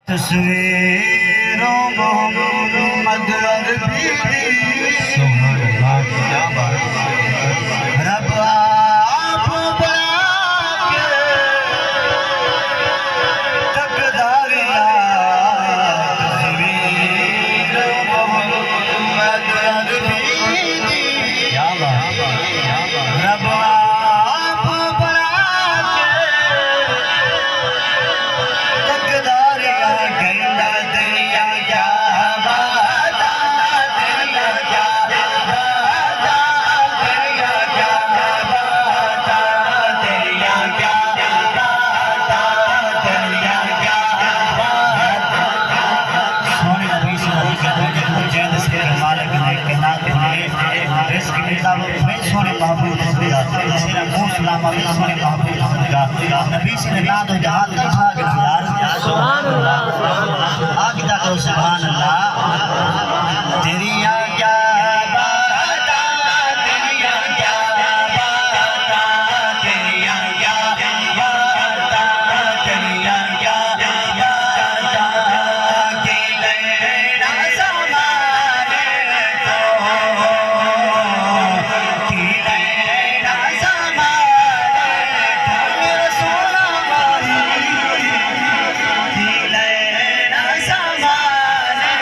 तस्वीरों मोहम्मद अरबी सुभान अल्लाह क्या बात है। रब आप बना के तकदारिया तस्वीरों मोहम्मद अरबी क्या बात है। रब आप बना के तकदारिया गंगा दरिया क्या बात दरिया क्या बात दरिया क्या बात दरिया क्या बात दरिया क्या बात। सोने नबी से जैद से मालिक ने कहना है रिस्क किताब में सोने महबूब खुदा तेरा मुंह सलामा में सोने महबूब खुदा नबी से ना तो जहां तक भाग यार सुभान अल्लाह आगे तक करो सुभान अल्लाह। तेरी क्या बात तेरी क्या बात तेरी क्या बात तेरी क्या बात के लेना समारे तो की लेना समारे मेरा सोना माही की लेना समारे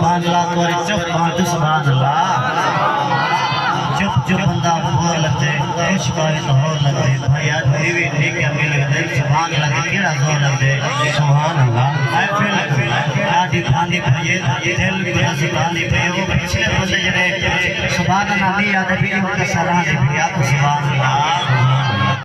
सुभान अल्लाह तोरे चुप बात सुभान अल्लाह चुप चुप बंदा बोल लगते कुछ कहे तो हो लगते भाई आज देवी ठीक है मिल गए सुभान अल्लाह के केड़ा जोर लगते सुभान अल्लाह आई फिल आदि खानी भजे दिल भी सुभान पे वो पिछले बंदे जने सुभान अल्लाह नहीं याद भी उनका सलाह भी सुभान अल्लाह